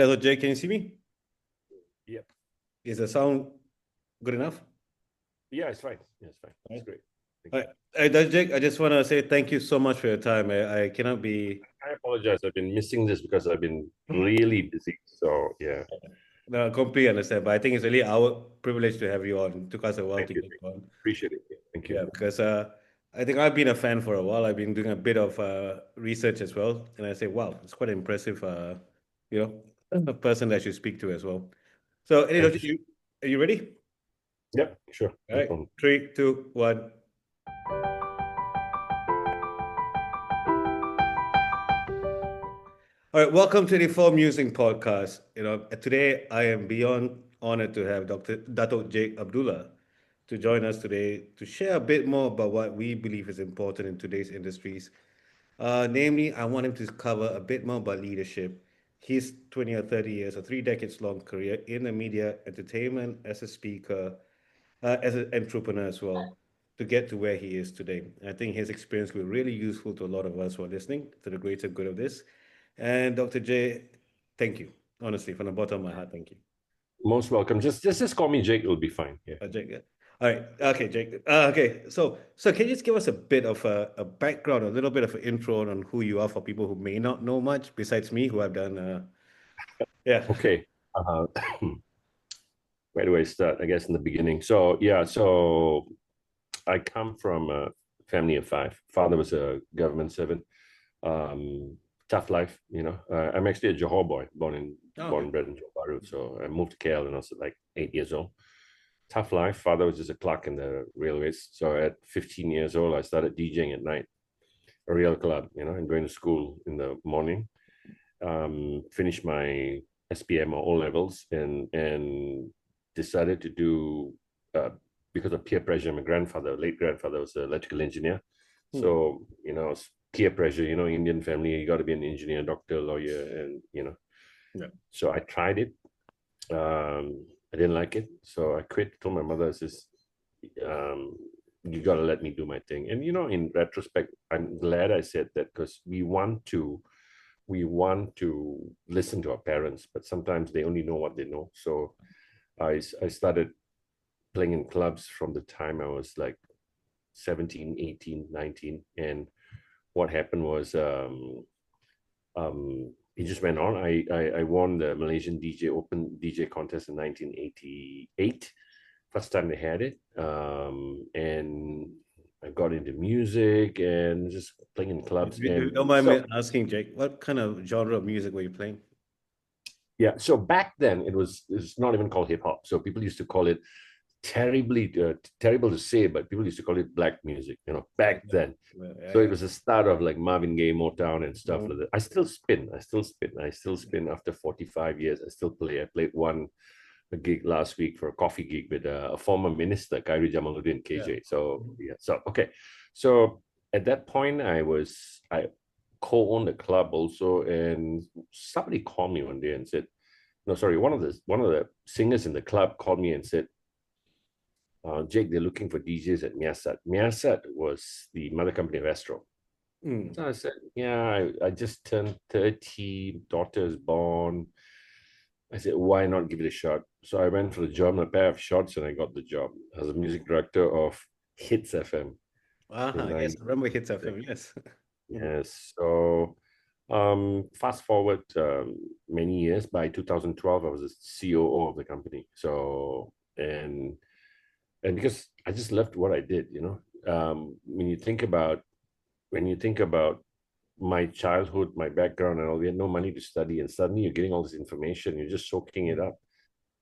Dato Jake, can you see me? Yep. Is the sound good enough? Yeah, it's fine. Yeah, it's fine. It's Right. great. Thank All you. right. Dato Jake, I just want to say thank you so much for your time. I cannot be I apologize. I've been missing this because I've been really busy. So yeah, no, completely understand, but I think it's really our privilege to have you on. It took us a while thank to you. get you on. Appreciate it. Yeah, thank you. Yeah, because I think I've been a fan for a while. I've been doing a bit of research as well, and I say, wow, it's quite impressive. You know, a person that you speak to as well. So, anyway, Thank you. are you ready? Yep, sure. All No right, problem. 3, 2, 1. All right, welcome to the Full Musing podcast. Today I am beyond honored to have Dr. Dato Jake Abdullah to join us today to share a bit more about what we believe is important in today's industries. Namely, I want him to cover a bit more about leadership, his 20 or 30 years or 3 decades long career in the media, entertainment, as a speaker, as an entrepreneur as well, to get to where he is today. I think his experience will be really useful to a lot of us who are listening to the greater good of this. And Dr. J, thank you. Honestly, from the bottom of my heart, thank you. Most welcome. Just call me Jake. It'll be fine. Yeah. Jake, yeah. All right. Okay, Jake. Okay. So can you just give us a bit of a background, a little bit of an intro on who you are for people who may not know much besides me, who have done, yeah. Okay. Uh, where do I start? I guess in the beginning. So yeah. So I come from a family of five. Father was a government servant. Um, Tough life. I'm actually a Johor boy, Oh, born okay. and bred in Johor Bahru. So I moved to KL when I was like 8 years old. Tough life. Father was just a clerk in the railways. So at 15 years old, I started DJing at night, a real club, and going to school in the morning. Finished my SPM or O levels and decided to do because of peer pressure. My late grandfather, was an electrical engineer. Hmm. So, peer pressure, Indian family, you got to be an engineer, doctor, lawyer, and. Yeah. So I tried it. I didn't like it, so I quit. Told my mother, I says, um, "You got to let me do my thing." And in retrospect, I'm glad I said that because we want to listen to our parents, but sometimes they only know what they know. So I started playing in clubs from the time I was like 17, 18, 19, and what happened was it just went on. I won the Malaysian Open DJ contest in 1988. First time they had it, and I got into music and just playing in If clubs. you And don't mind so me asking, Jake, what kind of genre of music were you playing? yeah, so back then it's not even called hip hop. So people used to call it terrible to say, but people used to call it black music. Back Yeah, then. yeah, So it yeah. was the start of like Marvin Gaye, Motown, and stuff Mhm. like that. I still spin. I still spin after 45 years. I still play. I played a gig last week for a coffee gig with a former minister, Khairi Jamaluddin Yeah. KJ. So yeah. So okay. So at that point, I co-owned a club also, and somebody called me one day and said, "No, sorry, one of the singers in the club called me and said, Jake, they're looking for DJs at Miasat." Miasat was the mother company of Astro. Mm. So I said, yeah, I just turned 30, daughter is born. I said, why not give it a shot? So I went for the job, a pair of shots, and I got the job as a music director of Hits FM in Yes, I remember Hits 96. FM. Yes. Mhm. Yes. So fast forward many years, by 2012, I was the COO of the company. So, and because I just loved what I did, when you think about my childhood, my background, and all, we had no money to study, and suddenly you're getting all this information, you're just soaking it up.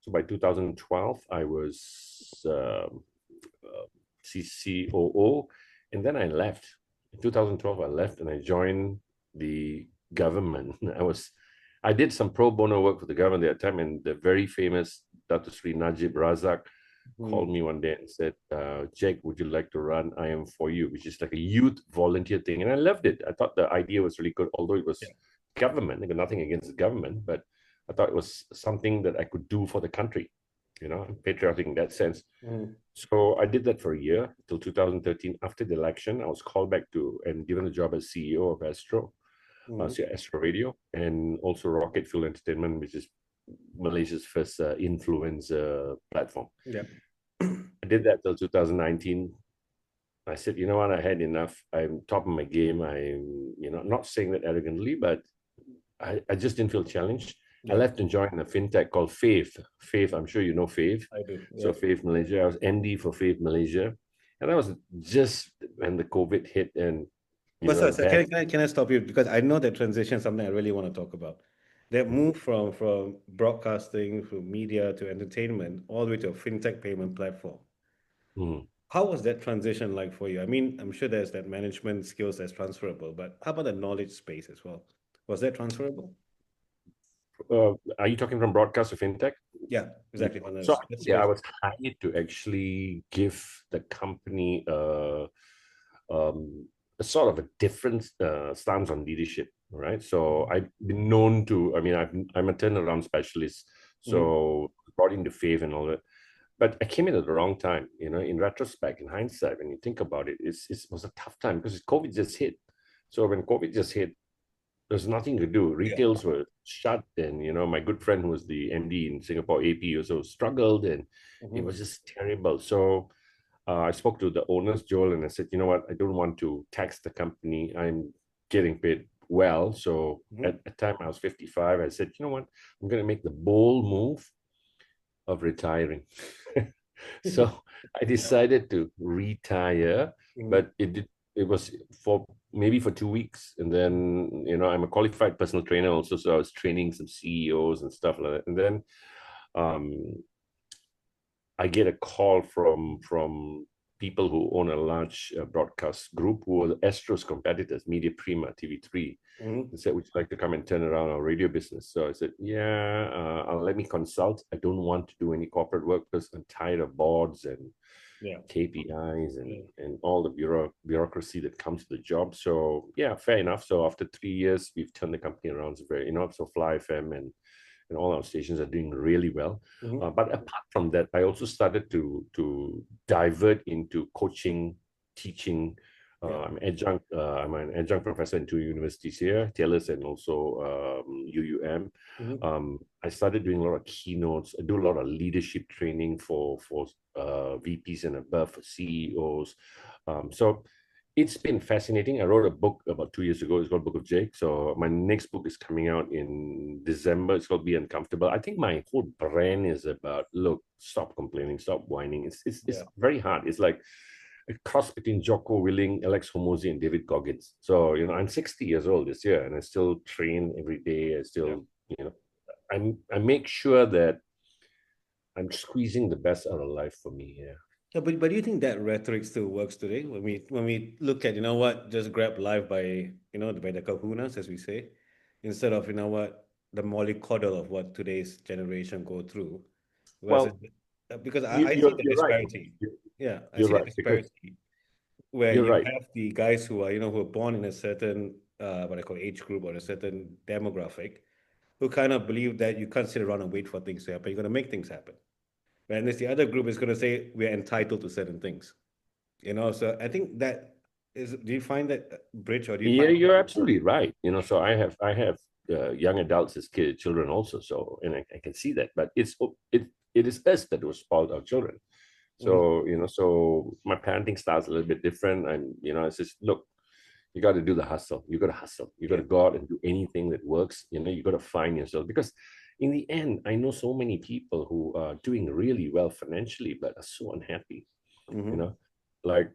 So by 2012, I was CCOO, and then I left. In 2012, I left and I joined the government. I did some pro bono work for the government at that time, and the very famous Dato Sri Najib Razak called Mm. me one day and said, Jake, would you like to run I Am For You, which is like a youth volunteer thing. And I loved it. I thought the idea was really good, although it was Yeah. government. I got nothing against the government, but I thought it was something that I could do for the country, patriotic in that sense. Mm. So I did that for a year till 2013. After the election, I was called back to and given a job as CEO of Astro. Mm-hmm. so Astro Radio, and also Rocket Fuel Entertainment, which is Malaysia's first influencer platform. Yeah. I did that till 2019. I said, you know what, I had enough. I'm top of my game. I'm, not saying that arrogantly, but I just didn't feel challenged. I Yeah. left and joined a fintech called Fave. Fave, I'm sure you know Fave. I do. So Yeah. Fave Malaysia, I was MD for Fave Malaysia. And that was just when the COVID hit and, But sir, sir, bad. can I stop you because I know that transition is something I really want to talk about. That move from broadcasting, from media to entertainment, all the way to a fintech payment platform. Hmm. How was that transition like for you? I mean, I'm sure there's that management skills that's transferable, but how about the knowledge space as well? Was that transferable? Are you talking from broadcast to fintech? Yeah, Yeah. exactly. So That's yeah, I very was hired to actually give the company um, a sort of a different stance on leadership, right? So I've been known to, I mean, I'm a turnaround specialist, mm-hmm. so brought into Fave and all that. But I came in at the wrong time, in retrospect, in hindsight, when you think about it, it was a tough time because COVID just hit. So when COVID just hit, there's nothing to do. Yeah. Retails were shut, and my good friend who was the MD in Singapore AP also struggled, and it Mm-hmm. was just terrible. So I spoke to the owners, Joel, and I said, you know what, I don't want to tax the company. I'm getting paid well. So Mm-hmm. at the time I was 55, I said, you know what, I'm going to make the bold move of retiring. So I decided to retire, Mm-hmm. but it was for maybe for 2 weeks. And then, I'm a qualified personal trainer also. So I was training some CEOs and stuff like that. And then um, I get a call from people who own a large broadcast group who are the Astros competitors, Media Prima, TV3. Mm-hmm. And said, would you like to come and turn around our radio business? So I said, yeah, let me consult. I don't want to do any corporate work because I'm tired of boards and Yeah. KPIs and, Yeah. and all the bureaucracy that comes to the job. So yeah, fair enough. So after 3 years, we've turned the company around. So very, so Fly FM and all our stations are doing really well. Mm-hmm. But apart from that, I also started to divert into coaching, teaching. Yeah. I'm an adjunct professor in two universities here, Taylor's and also UUM. Mm-hmm. I started doing a lot of keynotes. I do a lot of leadership training for VPs and above, for CEOs. So it's been fascinating. I wrote a book about 2 years ago. It's called Book of Jake. So my next book is coming out in December. It's called Be Uncomfortable. I think my whole brand is about, look, stop complaining, stop whining. It's Yeah. very hard. It's like a cross between Jocko Willing, Alex Hormozy, and David Goggins. So, I'm 60 years old this year and I still train every day. I Yeah. still, I make sure that I'm squeezing the best out of life for me here. Yeah, but do you think that rhetoric still works today when we look at just grab life by by the kahunas as we say, instead of the mollycoddle of what today's generation go through, versus Well, because you, I see you're, the you're right. disparity. Yeah, I You're see the right because disparity where you're you right. have the guys who are who are born in a certain what I call age group or a certain demographic who kind of believe that you can't sit around and wait for things to happen. You're going to make things happen. And there's the other group is going to say we're entitled to certain things. So I think that is. Do you find that bridge, or do you Yeah, find? you're absolutely right. So I have young adults as children also. So, and I can see that, but it is us that was spoiled our children. Mhm. So, so my parenting style is a little bit different. And, I says, look, you got to do the hustle. You got to hustle. You got Yeah. to go out and do anything that works. You got to find yourself because in the end, I know so many people who are doing really well financially, but are so unhappy, you Hmm. know, like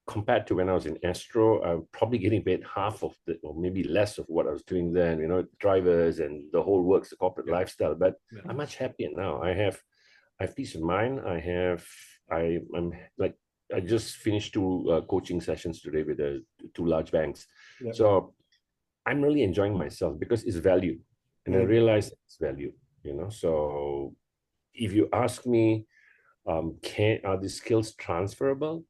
compared to when I was in Astro, I'm probably getting paid half of the, or maybe less of what I was doing then, drivers and the whole works, the corporate Yeah. lifestyle. But Yeah. I'm much happier now. I have peace of mind. I'm like, I just finished two coaching sessions today with two large banks. Yeah. So I'm really enjoying myself because it's value. And I Mhm. realize it's value, So if you ask me, are these skills transferable?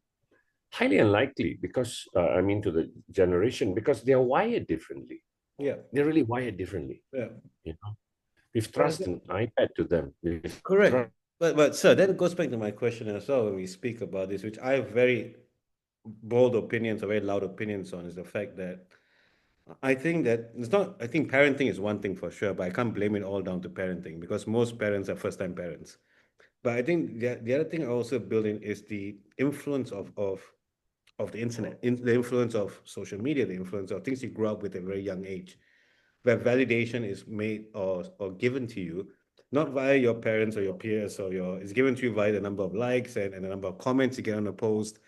Highly unlikely because to the generation because they are wired differently. Yeah. They're really wired differently. Yeah. You know, we've But is thrust it an iPad to them. We've correct? thrust, But sir, that goes back to my question as well when we speak about this, which I have very bold opinions or very loud opinions on, is the fact that I think that it's not, I think parenting is one thing for sure, but I can't blame it all down to parenting because most parents are first time parents. But I think the other thing I also build in is the influence of the internet, the influence of social media, the influence of things you grew up with at a very young age, where validation is made or given to you, not via your parents or your peers or it's given to you via the number of likes and the number of comments you get on a post,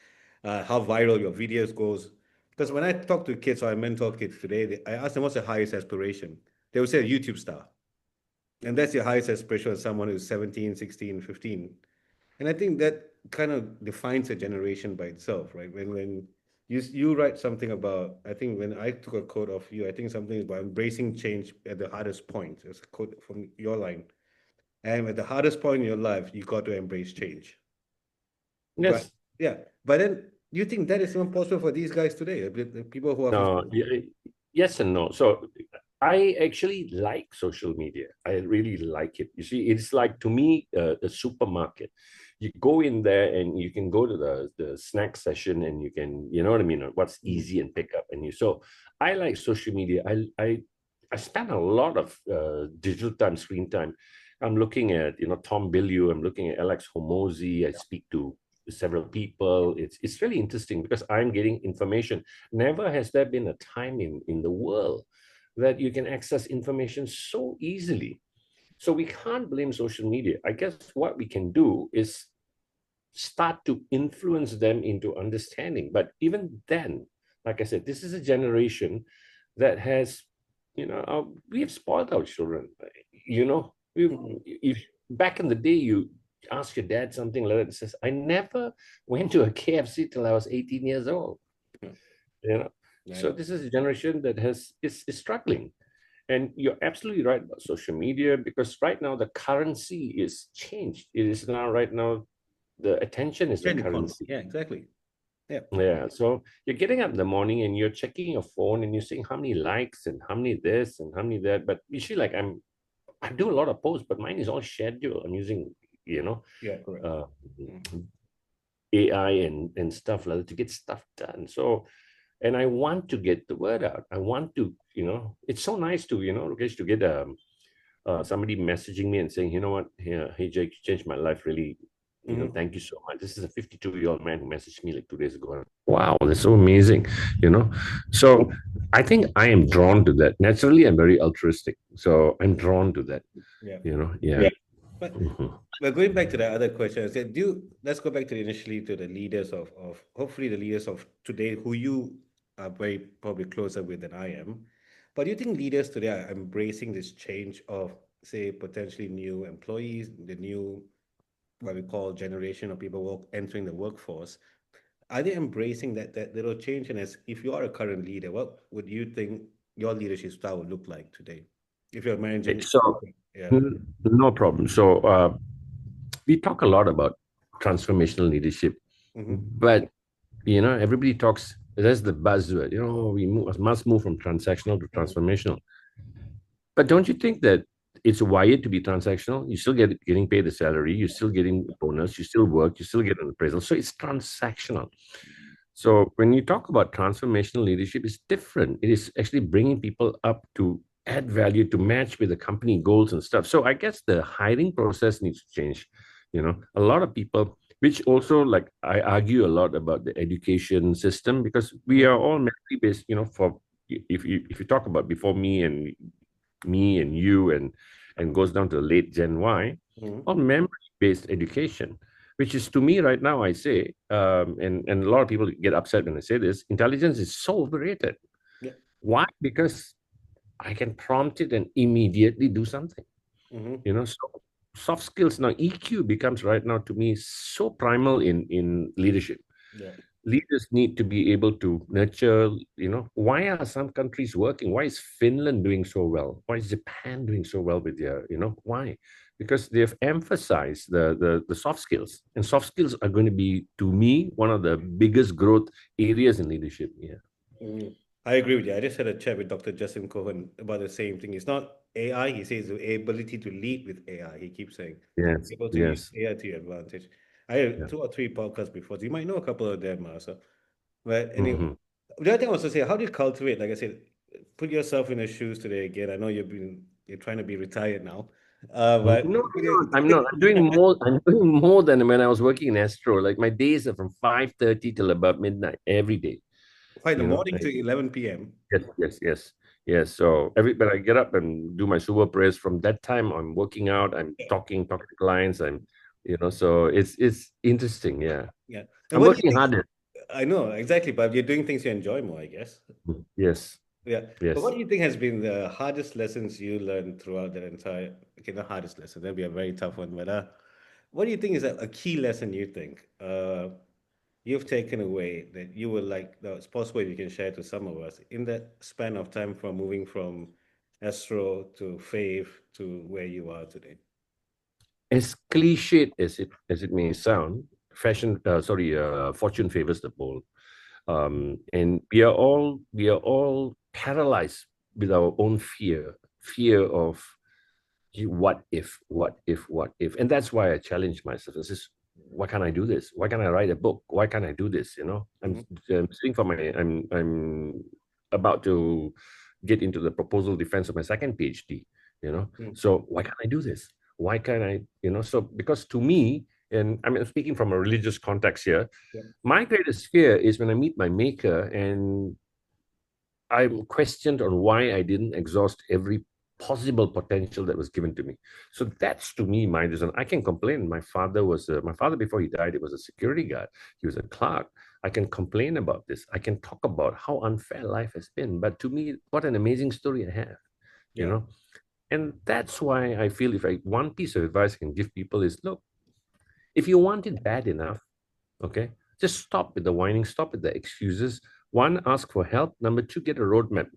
how viral your videos goes. Because when I talk to kids or I mentor kids today, I ask them what's their highest aspiration. They will say a YouTube star. And that's your highest aspiration as someone who's 17, 16, 15. And I think that kind of defines a generation by itself, right? When you write something about, I think when I took a quote of you, I think something about embracing change at the hardest point. It's a quote from your line. And at the hardest point in your life, you got to embrace change. But Yes. yeah, but then you think that is not possible for these guys today, the people who are No, 50. yes and no. So I actually like social media. I really like it. You see, it's like to me a supermarket. You go in there and you can go to the snack session and you can, you know what I mean, what's Mhm. easy and pick up. And you so I like social media. I spend a lot of digital time, screen time. I'm looking at Tom Billieu. I'm looking at Alex Homozy. I speak to several people. It's really interesting because I'm getting information. Never has there been a time in the world that you can access information so easily. So we can't blame social media. I guess what we can do is start to influence them into understanding. But even then, like I said, this is a generation that has, we have spoiled our children. Mhm. If back in the day, you ask your dad something like that, it says, I never went to a KFC till I was 18 years old. Yeah, You know, I so know. this is a generation that is struggling. And you're absolutely right about social media because right now the currency is changed. It is now right now the attention is the Trend economy. currency. Yeah, exactly. Yeah. Yeah. So you're getting up in the morning and you're checking your phone and you're seeing how many likes and how many this and how many that. But usually, like I do a lot of posts, but mine is all scheduled. I'm using, you know, Yeah, correct. uh, Mm. AI and stuff like that to get stuff done. So, and I want to get the word out. I want to, it's so nice to, Rakesh, to get somebody messaging me and saying, you know what, hey Jake, you changed my life really. Mhm. Thank you so much. This is a 52-year-old man who messaged me like 2 days ago. Wow, that's so amazing, you know. So I think I am drawn to that. Naturally, I'm very altruistic, so I'm drawn to that. Yeah. Yeah. Yeah. Yeah. But Mhm. going back to the other question, I said, let's go back to initially to the leaders of hopefully the leaders of today who you are very probably closer with than I am. But do you think leaders today are embracing this change of, say, potentially new employees, the new what we call generation of people entering the workforce? Are they embracing that little change? And as if you are a current leader, what would you think your leadership style would look like today? If you're Okay, managing, so yeah. no problem. So we talk a lot about transformational leadership, Mm-hmm. but everybody talks. That's the buzzword. Must move from transactional to Mm-hmm. transformational. But don't you think that it's wired to be transactional? You still getting paid the salary, you're still getting bonus, you still work, you still get an appraisal. So it's transactional. So when you talk about transformational leadership, it's different. It is actually bringing people up to add value to match with the company goals and stuff. So I guess the hiring process needs to change. A lot of people, which also like I argue a lot about the education system because we are all memory based. For if you talk about before me and you and goes down to the late Gen Y, Mm-hmm. on memory-based education, which is to me right now, I say, and a lot of people get upset when I say this, intelligence is so overrated. Yeah. Why? Because I can prompt it and immediately do something. Mm-hmm. So soft skills now, EQ becomes right now to me so primal in leadership. Yeah. Leaders need to be able to nurture. Why are some countries working? Why is Finland doing so well? Why is Japan doing so well with their, why? Because they've emphasized the soft skills, and soft skills are going to be, to me, one of the biggest growth areas in leadership. Yeah. Mm. I agree with you. I just had a chat with Dr. Justin Cohen about the same thing. It's not AI. He says the ability to lead with AI. He keeps saying Yes. able to use Yes. AI to your advantage. I had Yeah. two or three podcasts before. So you might know a couple of them, so. But anyway, Hmm. the other thing I was to say, how do you cultivate? Like I said, put yourself in the shoes today again. I know you're trying to be retired now, No, but no, I'm not. I'm doing more. I'm doing more than when I was working in Astro. Like my days are from 5:30 till about midnight every day. quite the You know. morning to 11 p.m. Yes, yes, yes, yes. So every when I get up and do my super prayers, from that time I'm working out. I'm talking to clients. So it's interesting. Yeah, Yeah. And I'm what do you working think? harder. I know exactly, but you're doing things you enjoy more, I guess. Yes, Yeah. But what yes. do you think has been the hardest lessons you learned throughout that entire, okay, not hardest lesson, that'd be a very tough one, but what do you think is a key lesson you think you've taken away that you would like, that it's possible you can share to some of us in that span of time from moving from Astro to Faith to where you are today? As cliched as it may sound, fortune favors the bold. And we are all paralyzed with our own fear of what if, and that's why I challenge myself. This is why can't I do this? Why can't I write a book? Why can't I do this? I'm, Hmm. I'm sitting for my I'm about to get into the proposal defense of my second PhD. So why can't I do this? Why can't I? So because to me, and I'm speaking from a religious context here, Yeah. my greatest fear is when I meet my maker and I'm questioned on why I didn't exhaust every possible potential that was given to me. So that's to me my reason. I can complain. My father before he died, he was a security guard. He was a clerk. I can complain about this. I can talk about how unfair life has been. But to me, what an amazing story I have. You Yeah. know, and that's why I feel if I one piece of advice I can give people is look, if you want it bad enough, okay, just stop with the whining, stop with the excuses. One, ask for help. Number two, get a roadmap.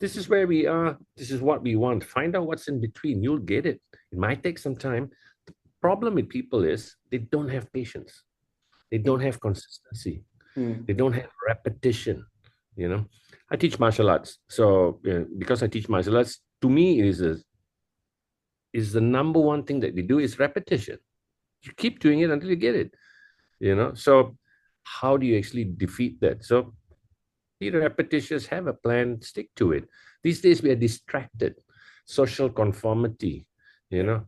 This is where we are. This is what we want. Find out what's in between. You'll get it. It might take some time. The problem with people is they don't have patience. They don't have consistency. They Mm. don't have repetition. You know, I teach martial arts. So because I teach martial arts, to me, is the number one thing that we do is repetition. You keep doing it until you get it. So how do you actually defeat that? So be repetitious, have a plan, stick to it. These days we are distracted. Social conformity, you Yeah. know,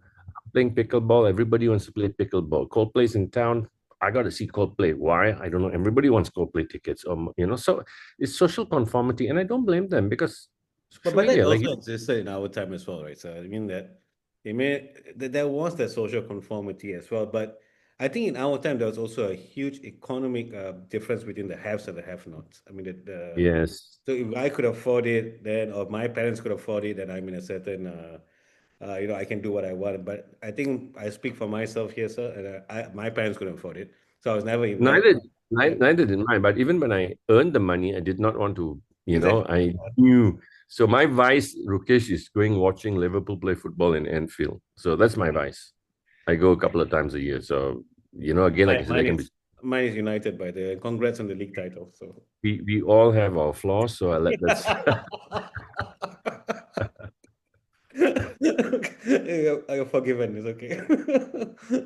playing pickleball, everybody wants to play pickleball. Coldplay's in town. I got to see Coldplay. Why? I don't know. Everybody wants Coldplay tickets. So it's social conformity. And I don't blame them because But social that media, like, also existed in our time as well, right? So I mean that there was that social conformity as well. But I think in our time there was also a huge economic difference between the haves and the have-nots. I mean yes. so if I could afford it, then or my parents could afford it, then I'm in a certain I can do what I want. But I think I speak for myself here, sir, and my parents couldn't afford it, so I was never in that. Neither, Yeah, neither did mine. But even when I earned the money, I did not want to, exactly. I knew. So my vice, Rukesh, is going watching Liverpool play football in Anfield. So that's my vice. I go a couple of times a year. So, again, like I Mine, said, I mine can be, is mine is United by the congrats on the league title. So we all have our flaws. So I let that's, you're forgiven. It's okay.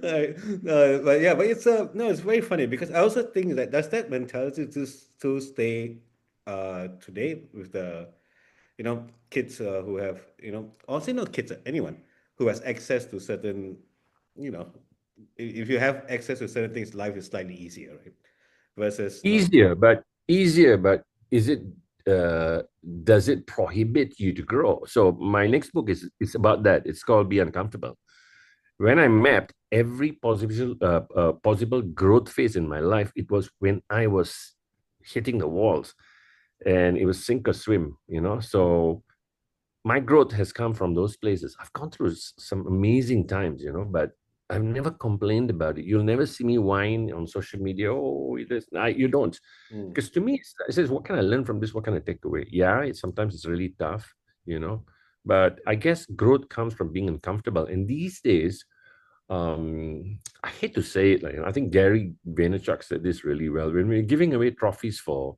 Alright. But yeah, but it's no, it's very funny because I also think that does that mentality to stay today with the kids who have also not kids, anyone who has access to certain you know if you have access to certain things, life is slightly easier, right? Versus not. easier, but is it, does it prohibit you to grow? So my next book is about that. It's called Be Uncomfortable. When I mapped every possible growth phase in my life, it was when I was hitting the walls, and it was sink or swim. So my growth has come from those places. I've gone through some amazing times, but I've never complained about it. You'll never see me whine on social media. Oh, you don't. Mm, Because to me, it says, what can I learn from this? What can I take away? Yeah, sometimes it's really tough. But I guess growth comes from being uncomfortable. And these days, I hate to say it, I think Gary Vaynerchuk said this really well. When we're giving away trophies for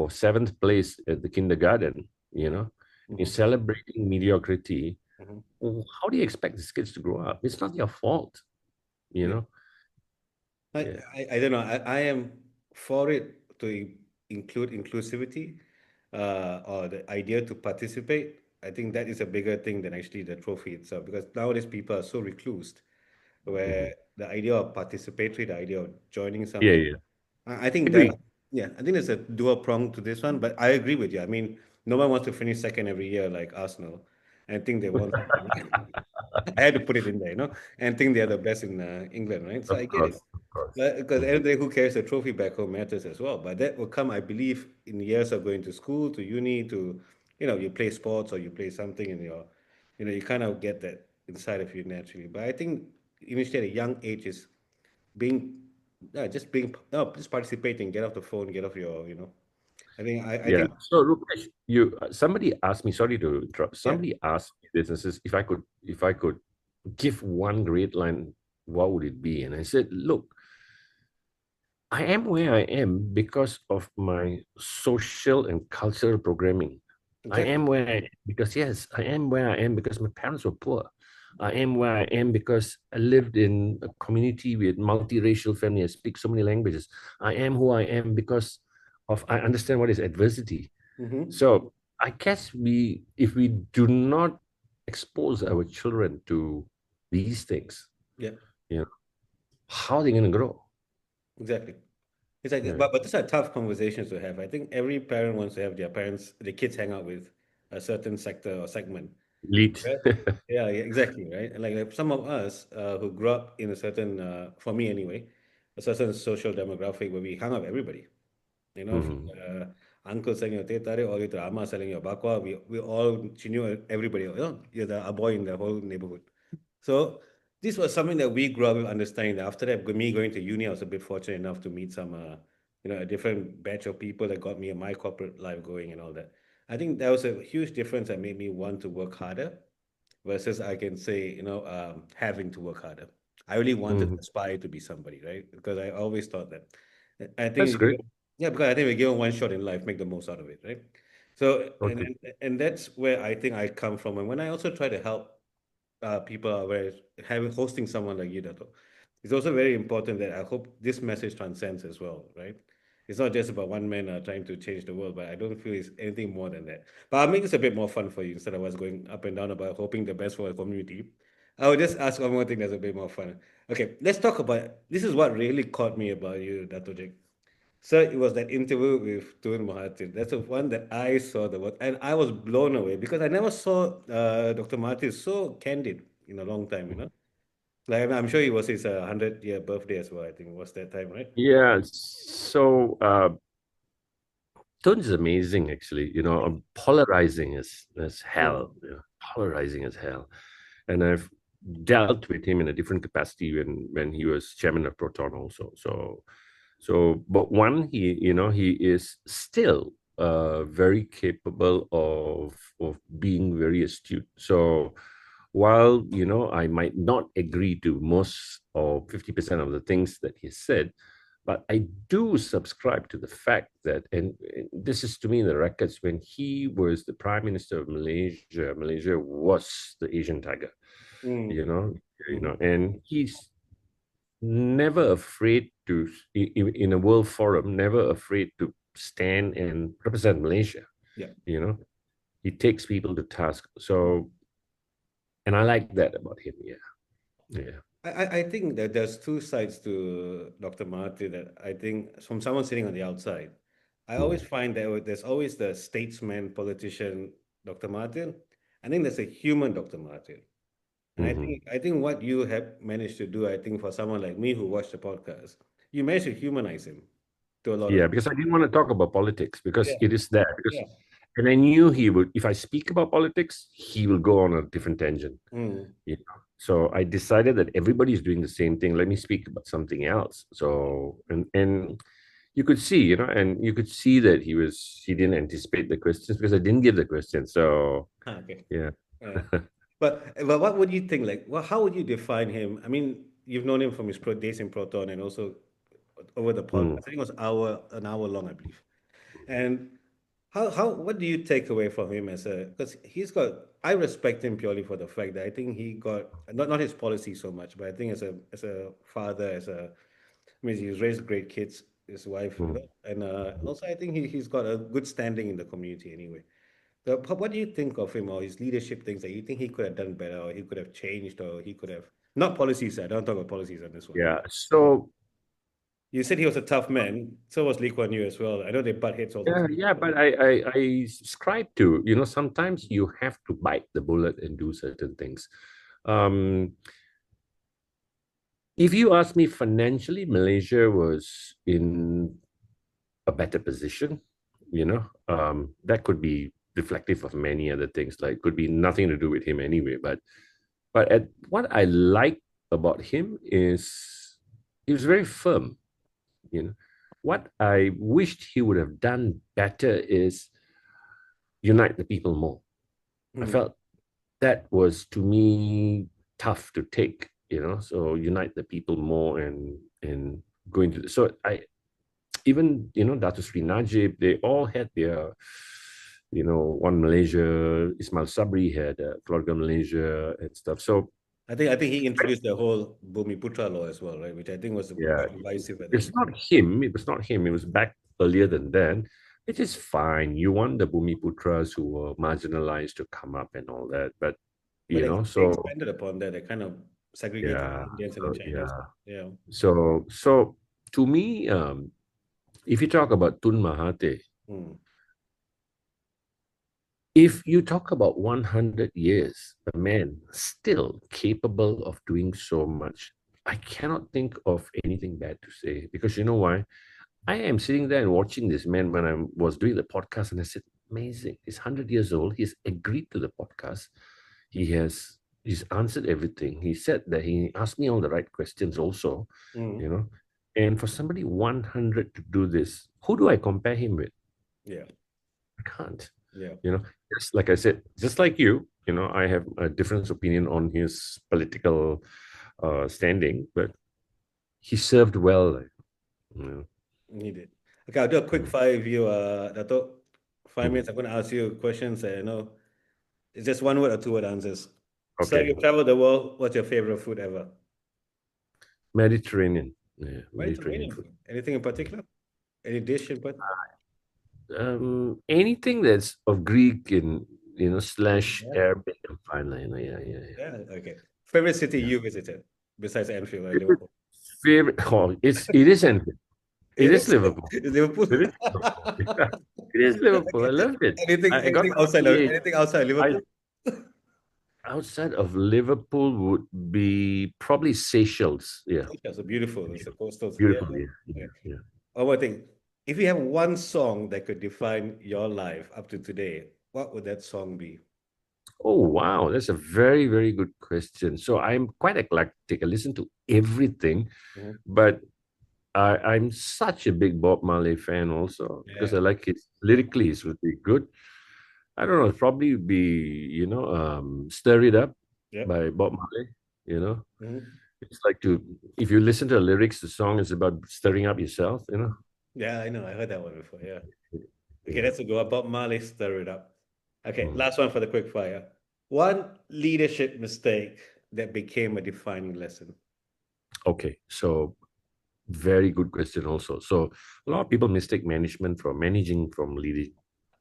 seventh place at the kindergarten, you're mhm, celebrating mediocrity. mhm. How do you expect these kids to grow up? It's not your fault, you Yeah. know. I, Yeah. I don't know. I am for it to include inclusivity. or the idea to participate, I think that is a bigger thing than actually the trophy itself. Because nowadays people are so reclused, Mhm. where the idea of participatory, the idea of joining Yeah, something, yeah. I think that, Agree. yeah, I think there's a dual prong to this one. But I agree with you. I mean, no one wants to finish second every year like Arsenal, and think they won something. I had to put it in there, and think they're the best in England, right? So I Of get it. course, of course. But because Mhm. end of the day, who cares? The trophy back home matters as well. But that will come, I believe, in years of going to school, to uni, to, you play sports or you play something and you kind of get that inside of you naturally. But I think initially at a young age is being, just being, no, just participating, get off the phone, get off I Yeah. think, So, Rupesh, you somebody asked me. Sorry to interrupt. yeah, Somebody asked me this and says, if I could give one great line, what would it be? And I said, look, I am where I am because of my social and cultural programming. I exactly. am where I am because, yes, I am where I am because my parents were poor. I am where I am because I lived in a community with multiracial family. I speak so many languages. I am who I am because of I understand what is adversity. Mm-hmm. So I guess if we do not expose our children to these things, Yeah, you know, how are they going to grow? exactly. It's like, Yeah. but these are tough conversations to have. I think every parent wants to have their kids hang out with a certain sector or segment. Elite. Right? Yeah, yeah, exactly, right. And like some of us who grew up in a certain, for me anyway, a certain social demographic where we hung out with everybody. From Mhm. uncle selling your teh tarik all the way to amma selling your bakwa, we all she knew everybody. You're a boy in the whole neighborhood. So this was something that we grew up with understanding. That after that, me going to uni, I was a bit fortunate enough to meet some, a different batch of people that got me my corporate life going and all that. I think that was a huge difference that made me want to work harder versus I can say, having to work harder. I really wanted to Mhm. aspire to be somebody, right? Because I always thought that. I think That's we great. give, yeah, because I think we're given one shot in life, make the most out of it, right? So, and, Okay. and and that's where I think I come from. And when I also try to help people are aware, having hosting someone like you, Dato, it's also very important that I hope this message transcends as well, right? It's not just about one man trying to change the world, but I don't feel it's anything more than that. But I'll make this a bit more fun for you instead of us going up and down about hoping the best for the community. I will just ask one more thing that's a bit more fun. Okay, let's talk about this is what really caught me about you, Dato Jake. So it was that interview with Tun Mahathir. That's the one that I saw the word, and I was blown away because I never saw Dr. Mahathir so candid in a long time. Like I'm sure it was his 100-year birthday as well. I think it was that time, right? Yeah. So Tone is amazing, actually. Polarizing as hell. Mm. Polarizing as hell. And I've dealt with him in a different capacity when he was chairman of Proton also. But one, he is still very capable of being very astute. So while I might not agree to most or 50% of the things that he said, but I do subscribe to the fact that, and this is to me in the records, when he was the prime minister of Malaysia, Malaysia was the Asian tiger, you Mm. know, Mm-hmm. and he's never afraid to, in a world forum, never afraid to stand and represent Malaysia. Yeah. You know, he takes people to task. So, and I like that about him. Yeah, yeah. I think that there's two sides to Dr. Mahathir that I think from someone sitting on the outside, I always Mm, find that there's always the statesman, politician, Dr. Mahathir. I think there's a human Dr. Mahathir. And I mhm. think I think what you have managed to do, I think for someone like me who watched the podcast, you managed to humanize him to a lot of Yeah, people. because I didn't want to talk about politics because Yeah, it is there. Because, yeah. and I knew he would, if I speak about politics, he will go on a different tangent. Mm. So I decided that everybody is doing the same thing. Let me speak about something else. So and you could see, and you could see that he didn't anticipate the questions because I didn't give the questions. So Ah, okay. yeah. Yeah. But what would you think? Like, well, how would you define him? I mean, you've known him from his days in Proton and also over the podcast. Mm. I think it was an hour long, I believe. And what do you take away from him as a because I respect him purely for the fact that I think he got not his policy so much, but I think as a father, I mean he's raised great kids, his wife, Mm. and also I think he's got a good standing in the community anyway. So, what do you think of him or his leadership things that you think he could have done better or he could have changed or he could have not policies? I don't talk about policies on this one. Yeah. But So you said he was a tough man. So was Lee Kuan Yew as well. I know they butt heads all the yeah, time. yeah, but I subscribe to, sometimes you have to bite the bullet and do certain things. Um, if you ask me financially, Malaysia was in a better position, that could be reflective of many other things, like could be nothing to do with him anyway. But what I like about him is he was very firm. What I wished he would have done better is unite the people more. I Mhm. felt that was to me tough to take, so unite the people more and go into so I even Dato Sri Najib, they all had their one Malaysia, Ismail Sabri had Keluarga Malaysia and stuff. So I think he introduced the whole Bumi Putra law as well, right? Which I think was yeah, quite divisive at it's the not him. It was not him. It was back earlier than then. It is fine. You want the Bumi Putras who were marginalized to come up and all that, but but they so expanded upon that. They kind of segregated the yeah, Indians and the so Chinese. yeah. Yeah. So to me, if you talk about Tun Mahathir, Mm. if you talk about 100 years, a man still capable of doing so much, I cannot think of anything bad to say, because you know why? I am sitting there and watching this man when I was doing the podcast, and I said, amazing. He's 100 years old. He's agreed to the podcast. He's answered everything. He said that he asked me all the right questions also, Mm. you know. And for somebody 100 to do this, who do I compare him with? Yeah. I can't. Yeah. You know, just like I said, just like you, I have a different opinion on his political standing, but he served well. You know. Needed. Okay, I'll do a quick Mm. five you, Dato. 5 minutes. Mhm. I'm going to ask you questions. It's just one word or two word answers. So Okay. you travel the world. What's your favorite food ever? Mediterranean. Yeah, Mediterranean Mediterranean food. food. Anything in Mm. particular? Any dish in particular? Anything that's of Greek and slash Yeah. Arabic, I'm fine. Like, yeah, yeah, yeah. Yeah. Okay. Favorite city Yeah. you visited besides Anfield or Favorite, Liverpool? favorite. Oh, it is Anfield. It It is is. Liverpool. It's Liverpool. It is Liverpool. Yeah. It is Liverpool. I Okay. loved it. Anything, I got anything my outside of PH. anything outside I Liverpool? outside of Liverpool would be probably Seychelles. Yeah, Yeah, so beautiful. It's a Seychelles. coastal. Yeah. Beautiful. Yeah, Yeah. yeah, yeah. One more thing. If you have one song that could define your life up to today, what would that song be? Oh wow, that's a very, very good question. So I'm quite eclectic. I listen to everything, Mhm. but I'm such a big Bob Marley fan also, because Yeah. I like his lyrically, he's really good. I don't know, it'd probably be, Stir It Up Yep. by Bob Marley, you know. Mhm. It's like if you listen to the lyrics, the song is about stirring up yourself. Yeah, I know. I heard that one before. Yeah. Okay, Yeah. that's a go. Bob Marley, stir it up. Okay, Mm. last one for the quick fire. One leadership mistake that became a defining lesson. Okay, so very good question also. So a lot of people mistake management from managing from leading.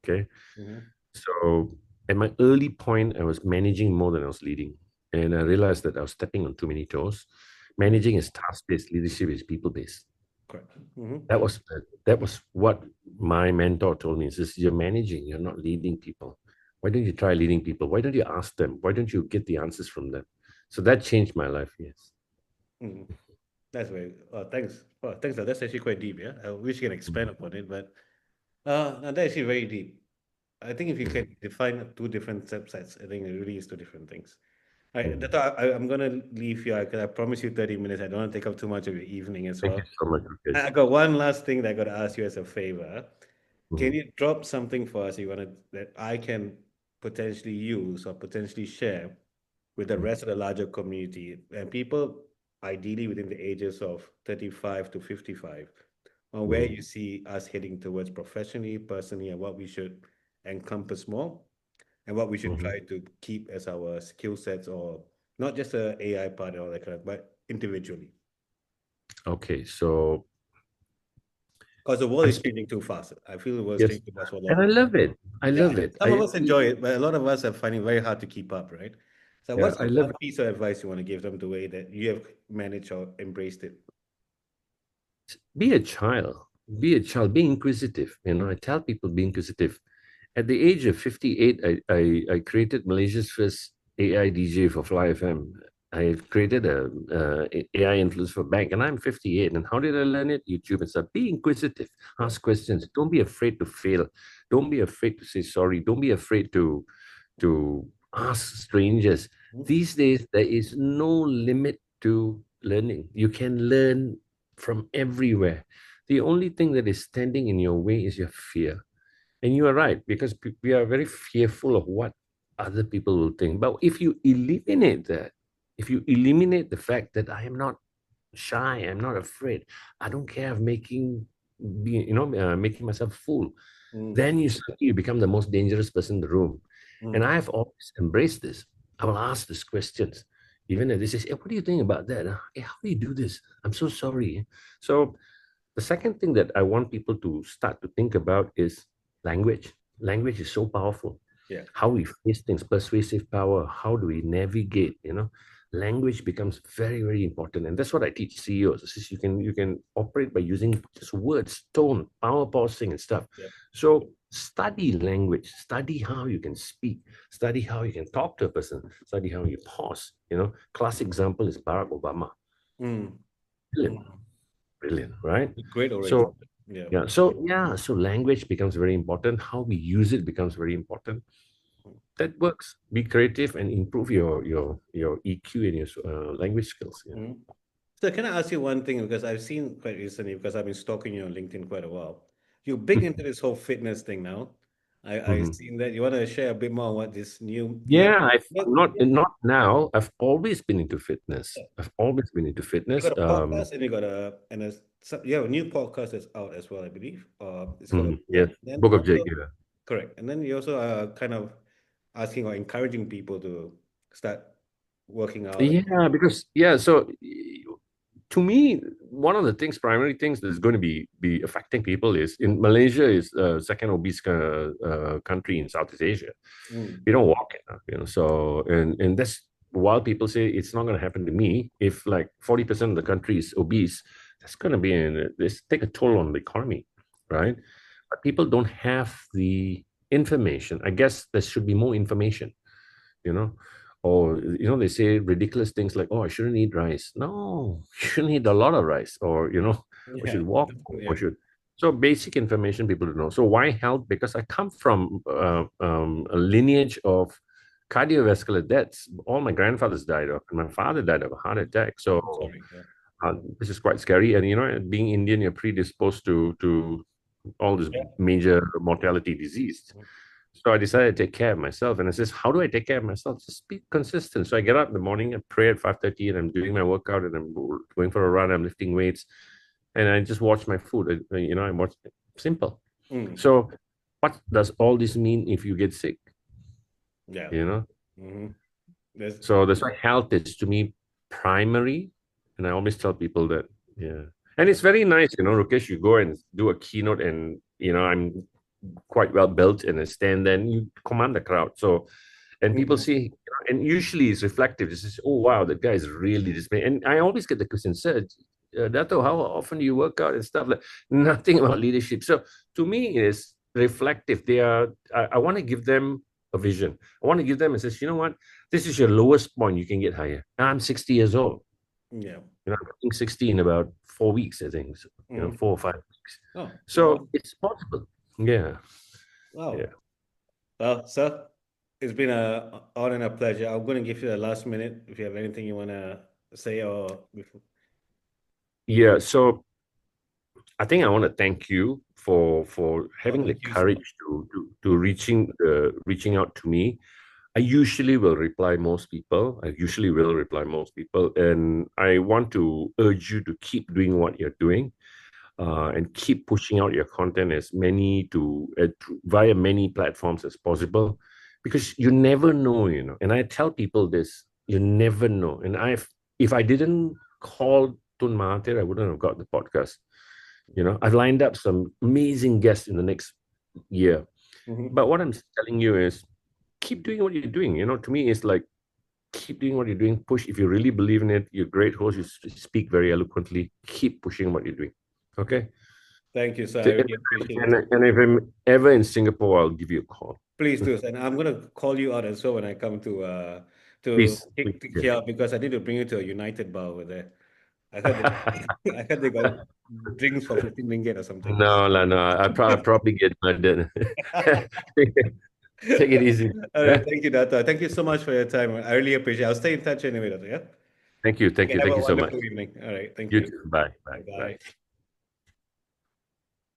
Okay. Mhm. So at my early point, I was managing more than I was leading. And I realized that I was stepping on too many toes. Mhm. Managing is task-based, leadership is people-based. Correct. Mhm. That was what my mentor told me. He says, you're managing, you're not leading people. Why don't you try leading people? Why don't you ask them? Why don't you get the answers from them? So that changed my life, yes. Mhm. That's very. Thanks. Thanks. That's actually quite deep. Yeah. I wish you can expand Mhm. upon it, but no, that's actually very deep. I think if you Mhm. can define two different subsets, I think it really is two different things. All right, Mhm. that's I'm gonna leave you because I promise you 30 minutes. I don't want to take up too much of your evening as Thank you well. so much, I Rakesh. got one last thing that I got to ask you as a favor. Can Mhm. you drop something for us you wanna that I can potentially use or potentially share with the Mhm. rest of the larger community and people ideally within the ages of 35 to 55 on where you Mhm. see us heading towards professionally, personally, and what we should encompass more and what we should Mhm. try to keep as our skill sets or not just a AI part and all that kind of, but individually. Okay, so Because the world I'm is speaking. changing too fast. I feel the world is Yes, changing too fast for a lot and of I people. love it. I Yeah, love it. some of us enjoy it, but a lot of us are finding it very hard to keep up, right? So, Yeah, what's I the love one it. piece of advice you want to give them the way that you have managed or embraced it? Be a child. Be a child. Be inquisitive. I tell people be inquisitive. At the age of 58, I created Malaysia's first AI DJ for Fly FM. I created a AI influence for bank, and I'm 58. And how did I learn it? YouTube and stuff. Be inquisitive. Yeah. Ask questions. Don't be afraid to fail. Don't be afraid to say sorry. Don't be afraid to ask strangers. Mhm. These days, there is no limit to learning. You can learn from everywhere. The only thing that is standing in your way is your fear. And you are right, because we are very fearful of what other people will think. But if you eliminate that, if you eliminate the fact that I am not shy, I'm not afraid, I don't care of making myself fool, Mm, then you become the most dangerous person in the room. And mm, I have always embraced this. I will ask these questions. Even if this is, hey, what do you think about that? Hey, how do you do this? I'm so sorry. So the second thing that I want people to start to think about is language. Language is so powerful. yeah. How we face things, persuasive power, how do we navigate? Language becomes very, very important. And that's what I teach CEOs. Is you can operate by using just words, tone, power pausing and stuff. Yeah. So study language, study how you can speak, study how you can talk to a person, study how you pause. Classic example is Barack Obama. Mm, Brilliant, mm. brilliant, right? Great orator. So Yeah. so language becomes very important. How we use it becomes very important. That works. Be creative and improve your EQ and your language skills. Yeah. Mm. So, can I ask you one thing? Because I've seen quite recently, because I've been stalking you on LinkedIn quite a while. You're big into this whole fitness thing now. I've Mhm. seen that. You want to share a bit more on what this new, you have, Yeah, I've you not now. I've always been into fitness. I've always been into got fitness. a podcast and you got you have a new podcast that's out as well, I believe. It's called, yeah. Yes, Then Book of Jake. also, Yeah. correct. And then you also are kind of asking or encouraging people to start working out. Yeah, because so to me, one of the primary things that's going to be affecting people is in Malaysia is second obese country in Southeast Asia. Mm, We don't walk enough. So and that's while people say it's not going to happen to me, if like 40% of the country is obese, that's going to be this take a toll on the economy, right? But people don't have the information. I guess there should be more information you know or they say ridiculous things like, oh, I shouldn't eat rice. No, you shouldn't eat a lot of rice, or yeah, should walk, yeah. or should so basic information people don't know. So why health? Because I come from a lineage of cardiovascular deaths. All my grandfathers died of, and my father died of a heart attack. So Sorry. Yeah. this is quite scary. And being Indian, you're predisposed to all this Yeah. major mortality disease. So I decided to take care of myself. And I says, how do I take care of myself? Just be consistent. So I get up in the morning and pray at 5:30, and I'm doing my workout, and I'm going for a run. I'm lifting weights, and I just watch my food. I watch simple. Mm, So what does all this mean if you get sick? yeah. You know. Hmm. There's, So that's why health is to me primary. And I always tell people that, yeah. And yeah. it's very nice, Rukesh, you go and do a keynote, and I'm quite well built and I stand there and you command the crowd. So, and people Mhm. see, and usually it's reflective. This is, oh wow, that guy is really this. And I always get the question, sir, Dato, how often do you work out and stuff? Like nothing about leadership. So to me, it's reflective. I want to give them a vision. I want to give them and says, you know what? This is your lowest point. You can get higher. I'm 60 years old. Yeah. I'm getting 60 in about 4 weeks, I think. So, Mhm. 4 or 5 weeks. Oh, So wow. it's possible. Yeah. Wow. Yeah. Well, sir, it's been a honor and a pleasure. I'm going to give you the last minute if you have anything you want to say or before. Yeah. So I think I want to thank you for Oh, having the thank you, sir. courage to reaching out to me. I usually will reply most people. I usually will reply most people, and I want to urge you to keep doing what you're doing, and keep pushing out your content as many via many platforms as possible, because you never know. And I tell people this: you never know. And if I didn't call Tun Mahathir, I wouldn't have got the podcast. I've lined up some amazing guests in the next year. Mhm. But what I'm telling you is keep doing what you're doing. To me, it's like keep doing what you're doing. Push. If you really believe in it, you're a great host. You speak very eloquently. Keep pushing what you're doing. Okay. Thank you, sir. I really appreciate your time. And if I'm ever in Singapore, I'll give you a call. Please do, and I'm gonna call you out as well when I come to Please, please. pick you up because I need to bring you to a United bar over there. I heard they, I heard they got drinks for 15 ringgit or something. No, no, no. I probably get murdered. Take it easy. All right, Yeah. thank you, Dato. Thank you so much for your time. I really appreciate it. I'll stay in touch anyway, Dato. Yeah. Thank you. Thank Okay, you. have Thank a you so much. wonderful evening. All right, thank You you. too. Bye. Bye. Bye. Bye.